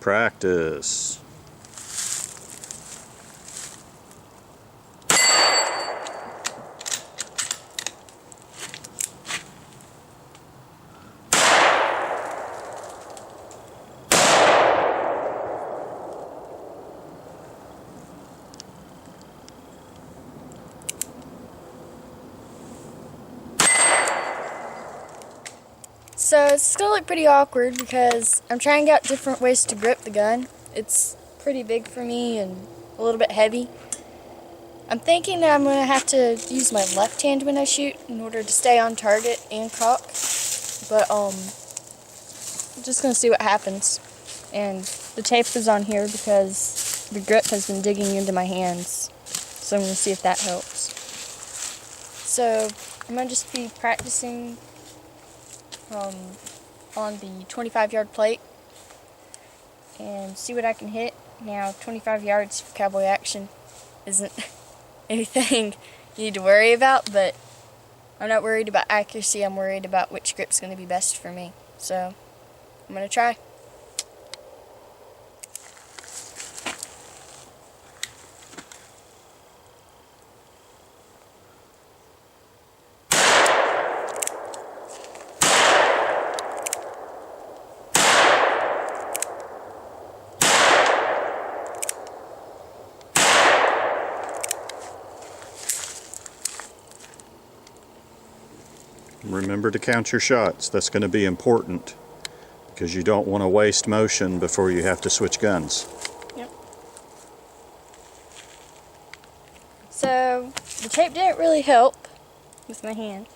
Practice. So it's going to look pretty awkward because I'm trying out different ways to grip the gun. It's pretty big for me and a little bit heavy. I'm thinking that I'm going to have to use my left hand when I shoot in order to stay on target and cock. But I'm just going to see what happens. And the tape is on here because the grip has been digging into my hands. So I'm going to see if that helps. So I'm going to just be practicing on the 25-yard plate and see what I can hit. Now, 25 yards for cowboy action isn't anything you need to worry about, but I'm not worried about accuracy. I'm worried about which grip's going to be best for me. So I'm going to try. Remember to count your shots. That's going to be important because you don't want to waste motion before you have to switch guns. Yep. So the tape didn't really help with my hand.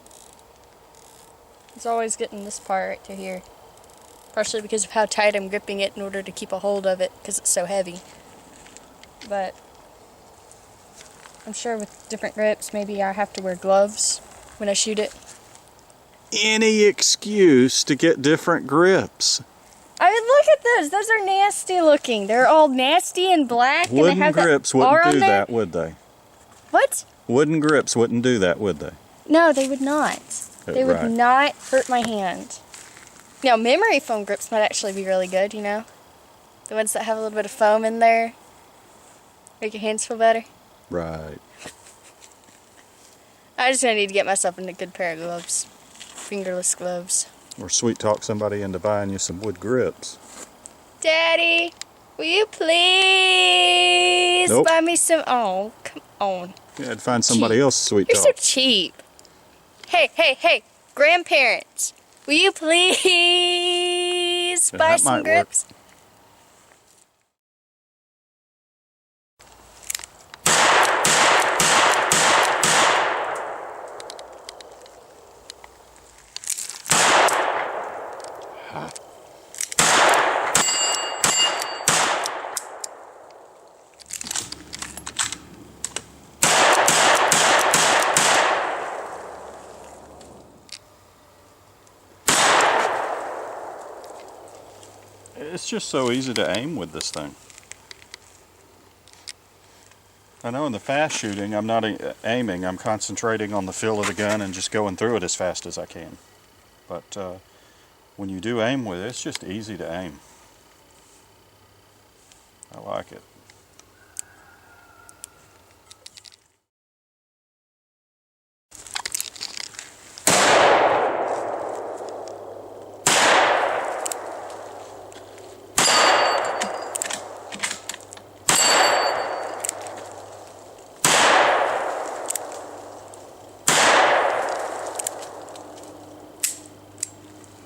It's always getting this part right to here. Partially because of how tight I'm gripping it in order to keep a hold of it because it's so heavy. But I'm sure with different grips maybe I have to wear gloves when I shoot it. Any excuse to get different grips. I mean, look at those. Those are nasty looking. They're all nasty and black. Wooden and they have grips that R wouldn't on do there. that, would they? What? Wooden grips wouldn't do that, would they? No, they would not. They would Right. not hurt my hand. Now, memory foam grips might actually be really good, you know? The ones that have a little bit of foam in there. Make your hands feel better. Right. I just gonna need to get myself a good pair of gloves. Fingerless gloves. Or sweet talk somebody into buying you some wood grips. Daddy, will you please Nope. buy me some? Oh, come on. You had to find somebody Cheap. else sweet You're so talk. cheap. Hey, grandparents, will you please Yeah, buy that some might work. grips? It's just so easy to aim with this thing. I know in the fast shooting I'm not aiming, I'm concentrating on the feel of the gun and just going through it as fast as I can. But when you do aim with it, it's just easy to aim. I like it.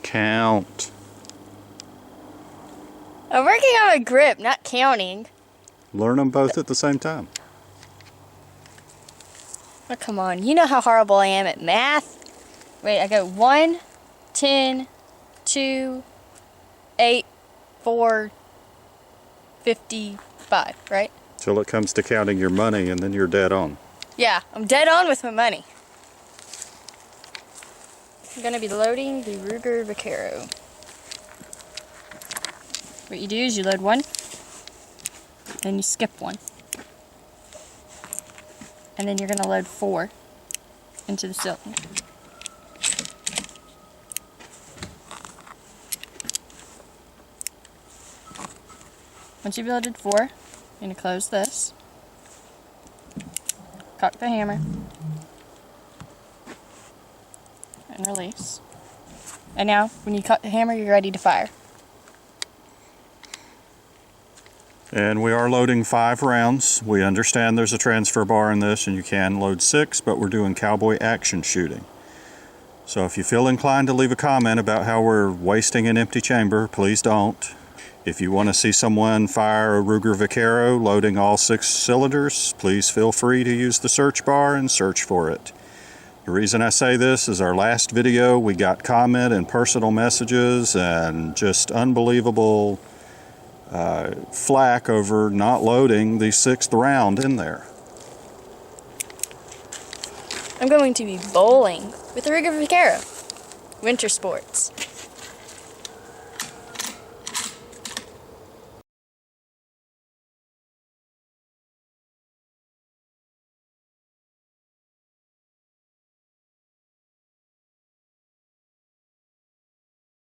Count. I'm working on a grip, not counting. Learn them both at the same time. Oh, come on. You know how horrible I am at math. Wait, I go 1, 10, 2, 8, 4, 55, right? Till it comes to counting your money and then you're dead on. Yeah, I'm dead on with my money. I'm going to be loading the Ruger Vaquero. What you do is you load one, then you skip one. And then you're going to load 4 into the cylinder. Once you've loaded 4, you're going to close this, cock the hammer, and release. And now, when you cock the hammer, you're ready to fire. And we are loading 5 rounds. We understand there's a transfer bar in this and you can load 6, but we're doing cowboy action shooting. So if you feel inclined to leave a comment about how we're wasting an empty chamber, please don't. If you want to see someone fire a Ruger Vaquero loading all 6 cylinders, please feel free to use the search bar and search for it. The reason I say this is our last video we got comment and personal messages and just unbelievable flack over not loading the 6th round in there. I'm going to be bowling with the Ruger Vaquero. Winter sports.